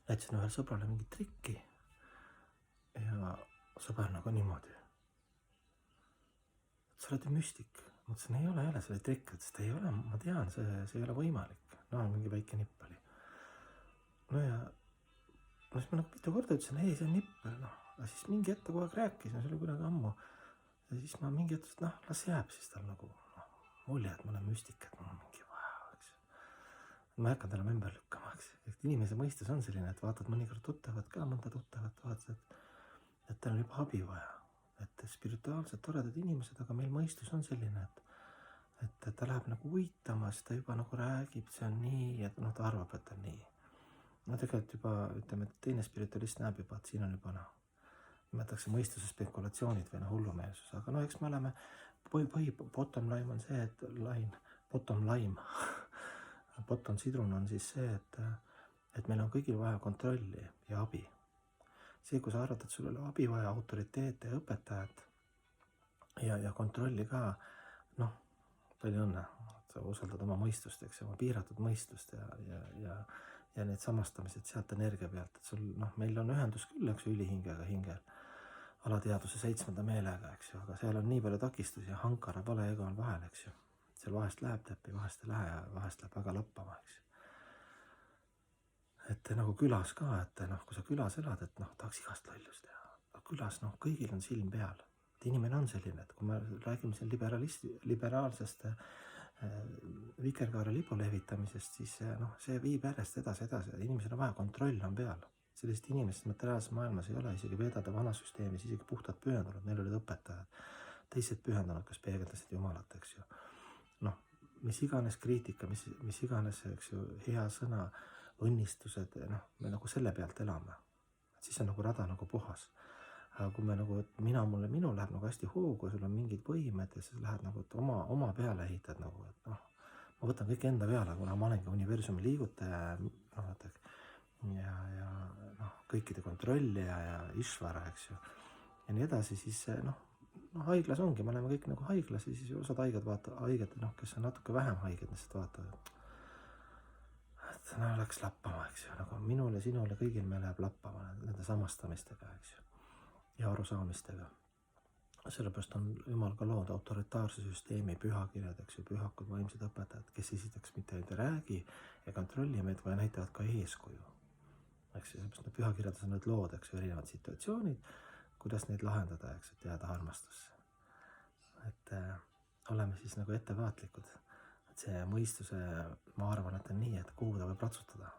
näitasin ühel sõbrale mingit trikki ja sõber nagu niimoodi, et sa oled ju müstik. Ma ütlesin, ei ole, see oli trikk. Ütles, et ei ole, ma tean, see ei ole võimalik. No mingi väike nipp oli. No ja siis ma nagu mitu korda ütlesin, ei, see on nipp. No, aga siis mingi hetk kogu aeg rääkis, see oli kuidagi ammu. Ja siis ma mingi hetk, noh, las jääb siis tal nagu mulje, et ma olen müstik, et mul on mingi vaja, eks. Ma ei hakka talle ümber lükkama, eks. Et inimese mõistus on selline, et vaatad mõnikord tuttavad ka, mõnda tuttavat vaatad, et tal on juba abi vaja. Et spirituaalselt toredad inimesed, aga meil mõistus on selline, et ta läheb nagu uitama, siis ta juba nagu räägib, see on nii, et noh, ta arvab, et on nii. No tegelikult juba, ütleme, et teine spiritualist näeb juba, et siin on juba nimetakse mõistuse spekulatsioonid või hullumeelsus, aga no eks me oleme, bottom line on see, et bottom sidrun on siis see, et meil on kõigil vaja kontrolli ja abi. See, kui sa arvad, et sul oli abi vaja, autoriteete ja õpetajat ja kontrolli ka, noh, palju õnne, sa usaldad oma mõistust, eks, oma piiratud mõistust ja need samastamised sealt energia pealt, et sul, noh, meil on ühendus küll, eks, ülihingega hingel, alateaduse 7. meelega, eks ju, aga seal on nii palju takistusi ja hankara vale ego on vahel, eks ju. Seal vahest läheb täppi, vahest ei lähe ja vahest läheb väga lappama, eks ju. Et nagu külas ka, et noh, kui sa külas elad, et noh, tahaks igast lollust teha. Külas, noh, kõigil on silm peal. Et inimene on selline, et kui me räägime siin liberaalsest vikerkaare lipu lehvitamisest, siis noh, see viib järjest edasi. Inimesel on vaja, kontroll on peal. Sellist inimest materiaalses maailmas ei ole, isegi vedada vanasüsteemis, isegi puhtad pühendunud, neil olid õpetajad, teised pühendunud, kes peegeldasid Jumalat, eks ju. Noh, mis iganes kriitika, mis iganes, eks ju, hea sõna, õnnistused, noh, me nagu selle pealt elame. Siis on nagu rada nagu puhas. Aga kui me nagu, et minu läheb nagu hästi hoogu, sul on mingid võimed ja siis lähed nagu, et oma peale ehitad nagu, et noh, ma võtan kõik enda peale, kuna ma olengi universumi liigutaja, noh, ja noh, kõikide kontrollija ja Ishvara, eks ju, ja nii edasi, siis noh, haiglas ongi, me oleme kõik nagu haiglas ja siis osad haiged, noh, kes on natuke vähem haiged, lihtsalt vaatavad, et no läks lappama, eks ju, nagu minule, sinule, kõigil me läheb lappama nende samastamistega, eks ju, ja arusaamistega. Sellepärast on Jumal ka lood autoritaarse süsteemi pühakirjad, eks ju, pühakud, vaimsed õpetajad, kes esiteks mitte ainult ei räägi ja kontrolli meid, vaid näitavad ka eeskuju. Eks ju, sellepärast need pühakirjad on need lood, eks ju, erinevad situatsioonid, kuidas neid lahendada, eks, et jääda armastusse. Et oleme siis nagu ettevaatlikud. Et see mõistuse, ma arvan, et on nii, et kuhu ta võib ratsutada.